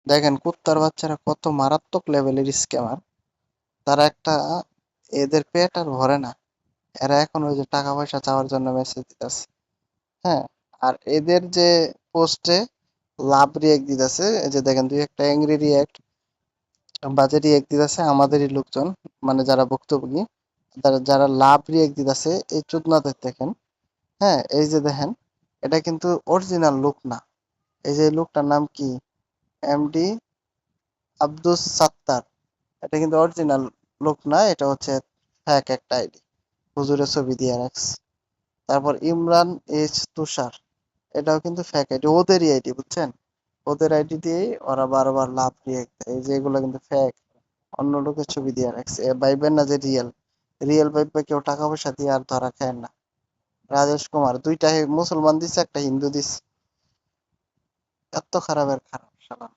দেখেন কুত্তার বাচ্চারা কত মারাত্মক লেভেলের স্ক্যামার। তারা একটা, এদের পেট আর ভরে না, এরা এখন ওই যে টাকা পয়সা চাওয়ার জন্য মেসেজ দিতেছে। হ্যাঁ, আর এদের যে পোস্টে লাভ রিয়েক্ট দিতেছে, এই যে দেখেন দুই একটা অ্যাংরি রিয়েক্ট, বাজে রিয়েক্ট দিতেছে আমাদেরই লোকজন, মানে যারা ভুক্তভোগী, যারা যারা লাভ রিয়েক্ট দিতেছে এই চোদনাদের দেখেন। হ্যাঁ, এই যে দেখেন, এটা কিন্তু অরিজিনাল লোক না। এই যে লোকটার নাম কি, এমডি আব্দুস সাত্তার, এটা কিন্তু অরিজিনাল লোক না, এটা হচ্ছে ফ্যাক একটা আইডি, হুজুরের ছবি দিয়ে রাখছে। তারপর ইমরান এইচ তুষার, এটাও কিন্তু ফ্যাক আইডি, ওদেরই আইডি, বুঝছেন? ওদের আইডি দিয়েই ওরা বারবার লাভ রিয়েক্ট দেয়, এই যে এগুলো কিন্তু ফ্যাক, অন্য লোকের ছবি দিয়ে রাখছে। এ ভাইবেন না যে রিয়েল, রিয়েল ভাইবে কেউ টাকা পয়সা দিয়ে আর ধরা খায় না। রাজেশ কুমার দুইটা মুসলমান দিছে, একটা হিন্দু দিছে, এত খারাপের খারাপ শালা।